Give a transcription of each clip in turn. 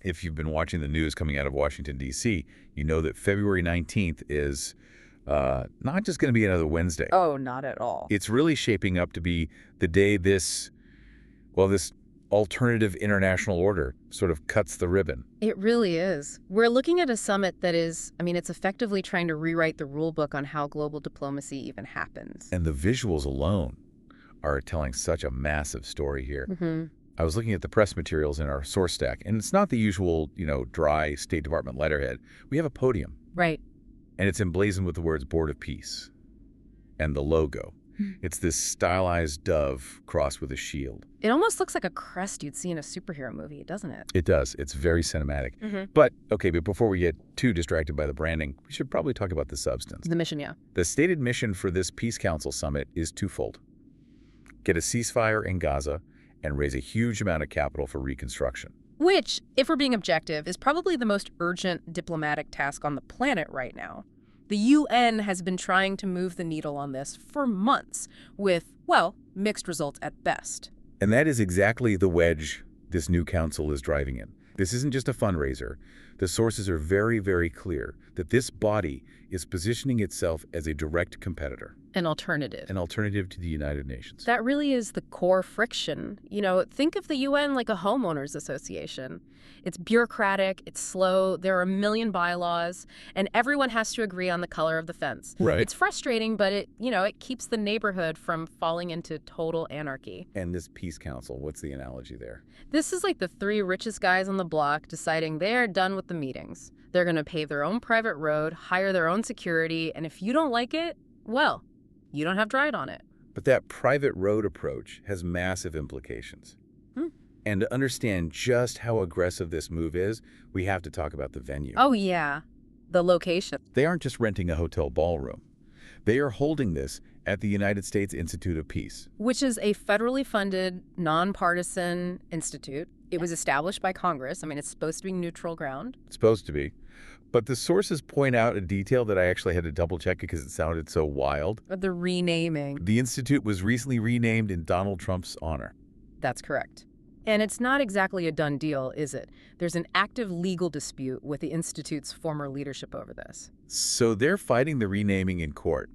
If you've been watching the news coming out of Washington, D.C., you know that February 19th is not just going to be another Wednesday. Oh, not at all. It's really shaping up to be the day this alternative international order sort of cuts the ribbon. It really is. We're looking at a summit that is, it's effectively trying to rewrite the rule book on how global diplomacy even happens. And the visuals alone are telling such a massive story here. I was looking at the press materials in our source stack, and it's not the usual, dry State Department letterhead. We have a podium. Right. And it's emblazoned with the words Board of Peace and the logo. It's this stylized dove crossed with a shield. It almost looks like a crest you'd see in a superhero movie, doesn't it? It does. It's very cinematic. But before we get too distracted by the branding, we should probably talk about the substance. The mission, yeah. The stated mission for this Peace Council summit is twofold. Get a ceasefire in Gaza and raise a huge amount of capital for reconstruction. Which, if we're being objective, is probably the most urgent diplomatic task on the planet right now. The UN has been trying to move the needle on this for months with, mixed results at best. And that is exactly the wedge this new council is driving in. This isn't just a fundraiser. The sources are very, very clear that this body is positioning itself as a direct competitor. An alternative. An alternative to the United Nations. That really is the core friction. Think of the UN like a homeowners association. It's bureaucratic, it's slow, there are a million bylaws, and everyone has to agree on the color of the fence. Right. It's frustrating, but it keeps the neighborhood from falling into total anarchy. And this Peace Council, what's the analogy there? This is like the three richest guys on the block deciding they're done with the meetings. They're going to pave their own private road, hire their own security, and if you don't like it, well, you don't have to ride on it. But that private road approach has massive implications. And to understand just how aggressive this move is, we have to talk about the venue. Oh, yeah. The location. They aren't just renting a hotel ballroom. They are holding this at the United States Institute of Peace, which is a federally funded, nonpartisan institute. It was established by Congress. It's supposed to be neutral ground. It's supposed to be. But the sources point out a detail that I actually had to double-check because it sounded so wild. The renaming. The institute was recently renamed in Donald Trump's honor. That's correct. And it's not exactly a done deal, is it? There's an active legal dispute with the Institute's former leadership over this. So they're fighting the renaming in court,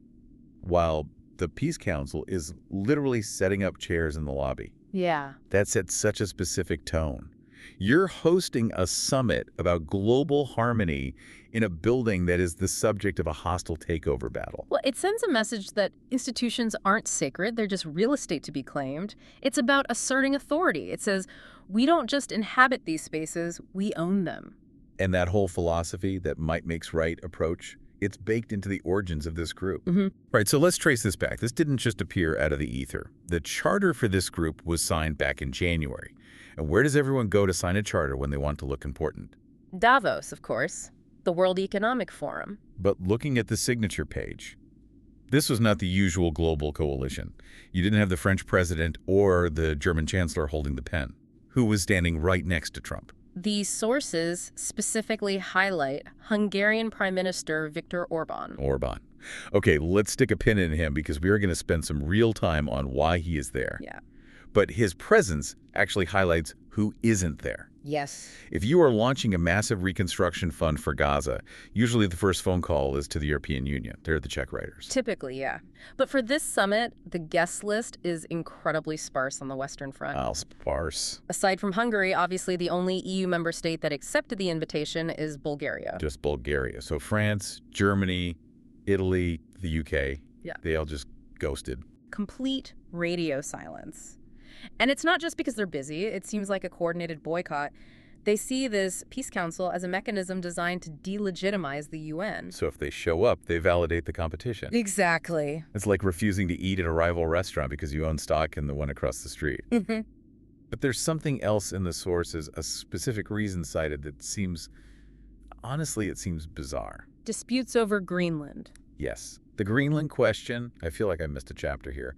while the Peace Council is literally setting up chairs in the lobby. Yeah. That sets such a specific tone. You're hosting a summit about global harmony in a building that is the subject of a hostile takeover battle. Well, it sends a message that institutions aren't sacred. They're just real estate to be claimed. It's about asserting authority. It says, we don't just inhabit these spaces, we own them. And that whole philosophy, that might makes right approach, it's baked into the origins of this group. Right, so let's trace this back. This didn't just appear out of the ether. The charter for this group was signed back in January. And where does everyone go to sign a charter when they want to look important? Davos, of course. The World Economic Forum. But looking at the signature page, this was not the usual global coalition. You didn't have the French president or the German chancellor holding the pen, who was standing right next to Trump. These sources specifically highlight Hungarian Prime Minister Viktor Orban. Okay, let's stick a pin in him because we are going to spend some real time on why he is there. Yeah. But his presence actually highlights who isn't there. Yes. If you are launching a massive reconstruction fund for Gaza, usually the first phone call is to the European Union. They're the check writers. Typically, yeah. But for this summit, the guest list is incredibly sparse on the Western Front. Oh, sparse. Aside from Hungary, obviously the only EU member state that accepted the invitation is Bulgaria. Just Bulgaria. So France, Germany, Italy, the UK, they all just ghosted. Complete radio silence. And it's not just because they're busy. It seems like a coordinated boycott. They see this Peace Council as a mechanism designed to delegitimize the UN. So if they show up, they validate the competition. Exactly. It's like refusing to eat at a rival restaurant because you own stock in the one across the street. But there's something else in the sources, a specific reason cited that seems, honestly, it seems bizarre. Disputes over Greenland. Yes. The Greenland question, I feel like I missed a chapter here.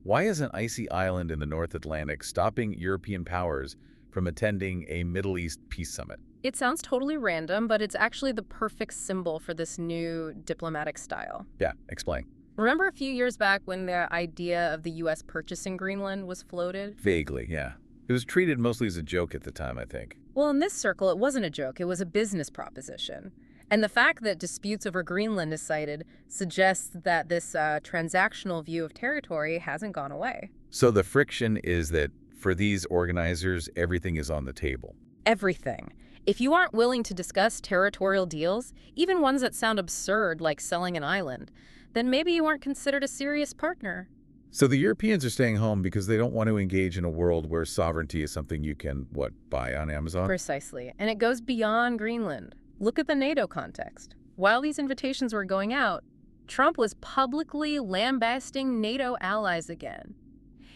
Why is an icy island in the North Atlantic stopping European powers from attending a Middle East peace summit? It sounds totally random, but it's actually the perfect symbol for this new diplomatic style. Yeah, explain. Remember a few years back when the idea of the U.S. purchasing Greenland was floated? Vaguely, yeah. It was treated mostly as a joke at the time, I think. Well, in this circle, it wasn't a joke. It was a business proposition. And the fact that disputes over Greenland is cited suggests that this transactional view of territory hasn't gone away. So the friction is that for these organizers, everything is on the table. Everything. If you aren't willing to discuss territorial deals, even ones that sound absurd like selling an island, then maybe you aren't considered a serious partner. So the Europeans are staying home because they don't want to engage in a world where sovereignty is something you can, buy on Amazon? Precisely. And it goes beyond Greenland. Look at the NATO context. While these invitations were going out, Trump was publicly lambasting NATO allies again.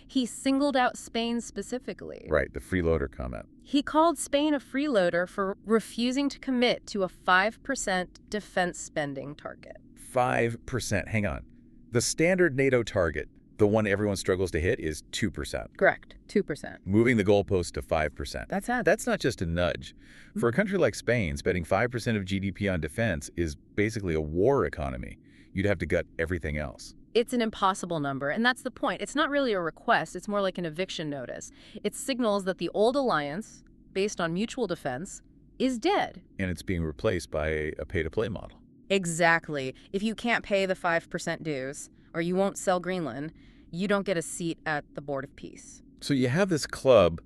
He singled out Spain specifically. Right, the freeloader comment. He called Spain a freeloader for refusing to commit to a 5% defense spending target. 5%. Hang on. The standard NATO target, the one everyone struggles to hit, is 2%. Correct. 2%. Moving the goalpost to 5%. That's not just a nudge. For a country like Spain, spending 5% of GDP on defense is basically a war economy. You'd have to gut everything else. It's an impossible number, and that's the point. It's not really a request, it's more like an eviction notice. It signals that the old alliance, based on mutual defense, is dead. And it's being replaced by a pay-to-play model. Exactly. If you can't pay the 5% dues, or you won't sell Greenland, you don't get a seat at the Board of Peace. So you have this club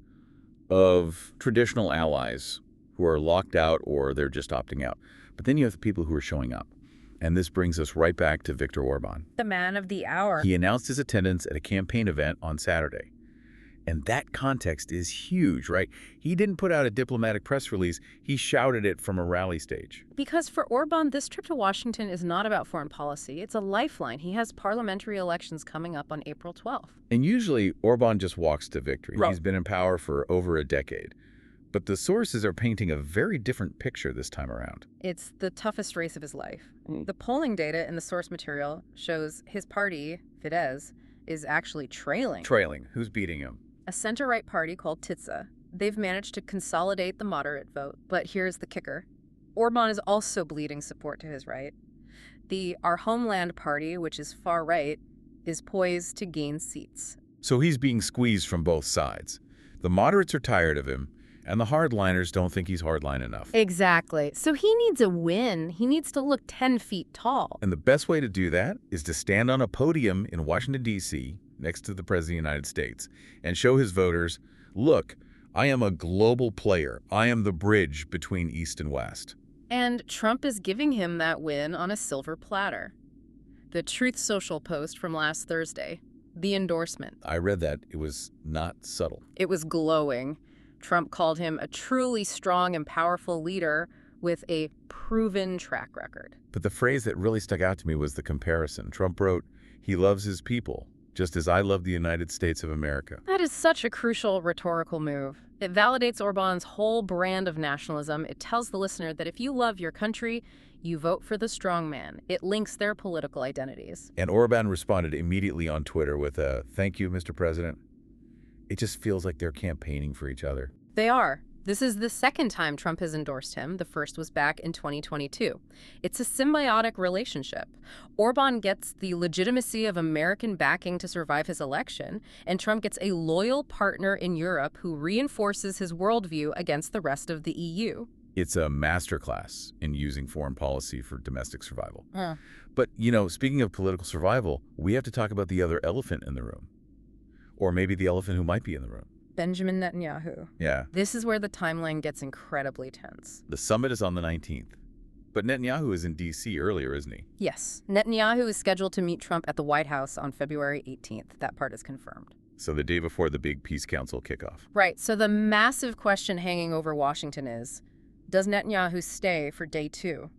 of traditional allies who are locked out or they're just opting out. But then you have the people who are showing up. And this brings us right back to Viktor Orban. The man of the hour. He announced his attendance at a campaign event on Saturday. And that context is huge, right? He didn't put out a diplomatic press release. He shouted it from a rally stage. Because for Orban, this trip to Washington is not about foreign policy. It's a lifeline. He has parliamentary elections coming up on April 12th. And usually, Orban just walks to victory. Right. He's been in power for over a decade. But the sources are painting a very different picture this time around. It's the toughest race of his life. The polling data in the source material shows his party, Fidesz, is actually trailing. Trailing. Who's beating him? A center-right party called Titsa. They've managed to consolidate the moderate vote, but here's the kicker. Orban is also bleeding support to his right. The Our Homeland Party, which is far right, is poised to gain seats. So he's being squeezed from both sides. The moderates are tired of him, and the hardliners don't think he's hardline enough. Exactly. So he needs a win. He needs to look 10 feet tall. And the best way to do that is to stand on a podium in Washington, D.C., next to the President of the United States, and show his voters, look, I am a global player. I am the bridge between East and West. And Trump is giving him that win on a silver platter. The Truth Social post from last Thursday, the endorsement. I read that. It was not subtle. It was glowing. Trump called him a truly strong and powerful leader with a proven track record. But the phrase that really stuck out to me was the comparison. Trump wrote, he loves his people, just as I love the United States of America. That is such a crucial rhetorical move. It validates Orban's whole brand of nationalism. It tells the listener that if you love your country, you vote for the strong man. It links their political identities. And Orban responded immediately on Twitter with a, thank you, Mr. President. It just feels like they're campaigning for each other. They are. This is the second time Trump has endorsed him. The first was back in 2022. It's a symbiotic relationship. Orban gets the legitimacy of American backing to survive his election, and Trump gets a loyal partner in Europe who reinforces his worldview against the rest of the EU. It's a masterclass in using foreign policy for domestic survival. Uh. But, speaking of political survival, we have to talk about the other elephant in the room. Or maybe the elephant who might be in the room. Benjamin Netanyahu. Yeah. This is where the timeline gets incredibly tense. The summit is on the 19th. But Netanyahu is in D.C. earlier, isn't he? Yes. Netanyahu is scheduled to meet Trump at the White House on February 18th. That part is confirmed. So the day before the big Peace Council kickoff. Right. So the massive question hanging over Washington is, does Netanyahu stay for day 2?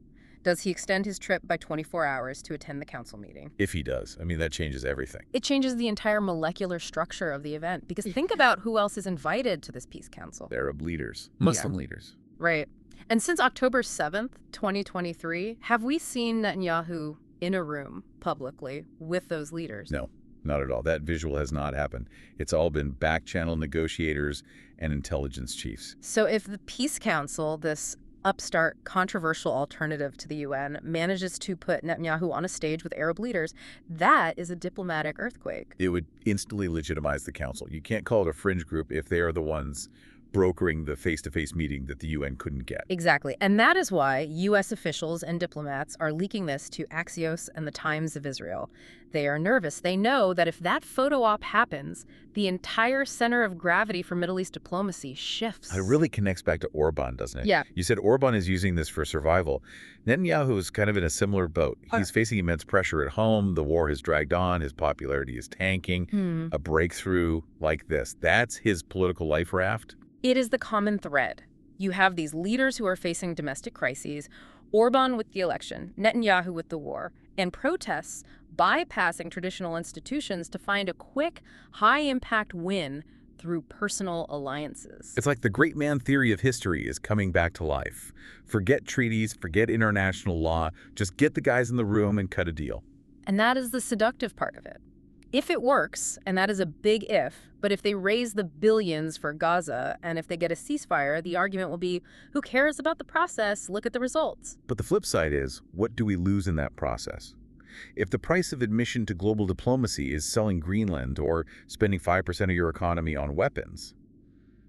Does he extend his trip by 24 hours to attend the council meeting? If he does. I mean, that changes everything. It changes the entire molecular structure of the event. Because think about who else is invited to this Peace Council. Arab leaders. Muslim leaders. Right. And since October 7th, 2023, have we seen Netanyahu in a room publicly with those leaders? No, not at all. That visual has not happened. It's all been back-channel negotiators and intelligence chiefs. So if the Peace Council, this upstart, controversial alternative to the UN, manages to put Netanyahu on a stage with Arab leaders, that is a diplomatic earthquake. It would instantly legitimize the council. You can't call it a fringe group if they are the ones brokering the face-to-face meeting that the UN couldn't get. Exactly. And that is why U.S. officials and diplomats are leaking this to Axios and the Times of Israel. They are nervous. They know that if that photo op happens, the entire center of gravity for Middle East diplomacy shifts. It really connects back to Orban, doesn't it? Yeah. You said Orban is using this for survival. Netanyahu is kind of in a similar boat. He's facing immense pressure at home. The war has dragged on. His popularity is tanking. A breakthrough like this, that's his political life raft. It is the common thread. You have these leaders who are facing domestic crises, Orban with the election, Netanyahu with the war, and protests bypassing traditional institutions to find a quick, high-impact win through personal alliances. It's like the great man theory of history is coming back to life. Forget treaties, forget international law, just get the guys in the room and cut a deal. And that is the seductive part of it. If it works, and that is a big if, but if they raise the billions for Gaza and if they get a ceasefire, the argument will be, who cares about the process? Look at the results. But the flip side is, what do we lose in that process? If the price of admission to global diplomacy is selling Greenland or spending 5% of your economy on weapons,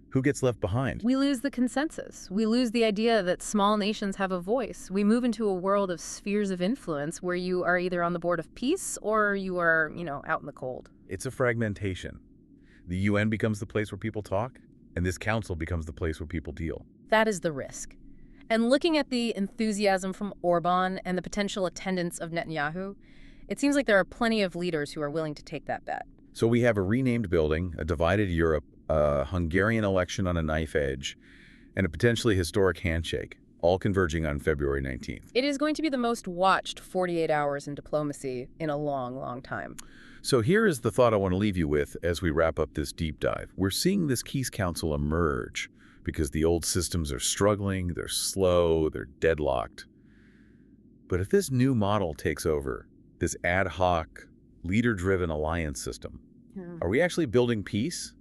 who gets left behind? We lose the consensus. We lose the idea that small nations have a voice. We move into a world of spheres of influence where you are either on the board of peace or you are, out in the cold. It's a fragmentation. The UN becomes the place where people talk, and this council becomes the place where people deal. That is the risk. And looking at the enthusiasm from Orban and the potential attendance of Netanyahu, it seems like there are plenty of leaders who are willing to take that bet. So we have a renamed building, a divided Europe, a Hungarian election on a knife edge, and a potentially historic handshake, all converging on February 19th. It is going to be the most watched 48 hours in diplomacy in a long, long time. So here is the thought I want to leave you with as we wrap up this deep dive. We're seeing this Peace Council emerge because the old systems are struggling, they're slow, they're deadlocked. But if this new model takes over, this ad hoc, leader-driven alliance system, are we actually building peace?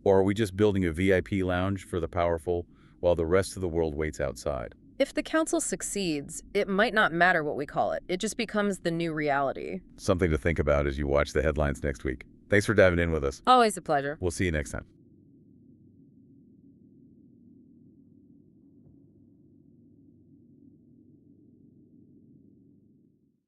Or are we just building a VIP lounge for the powerful while the rest of the world waits outside? If the council succeeds, it might not matter what we call it. It just becomes the new reality. Something to think about as you watch the headlines next week. Thanks for diving in with us. Always a pleasure. We'll see you next time.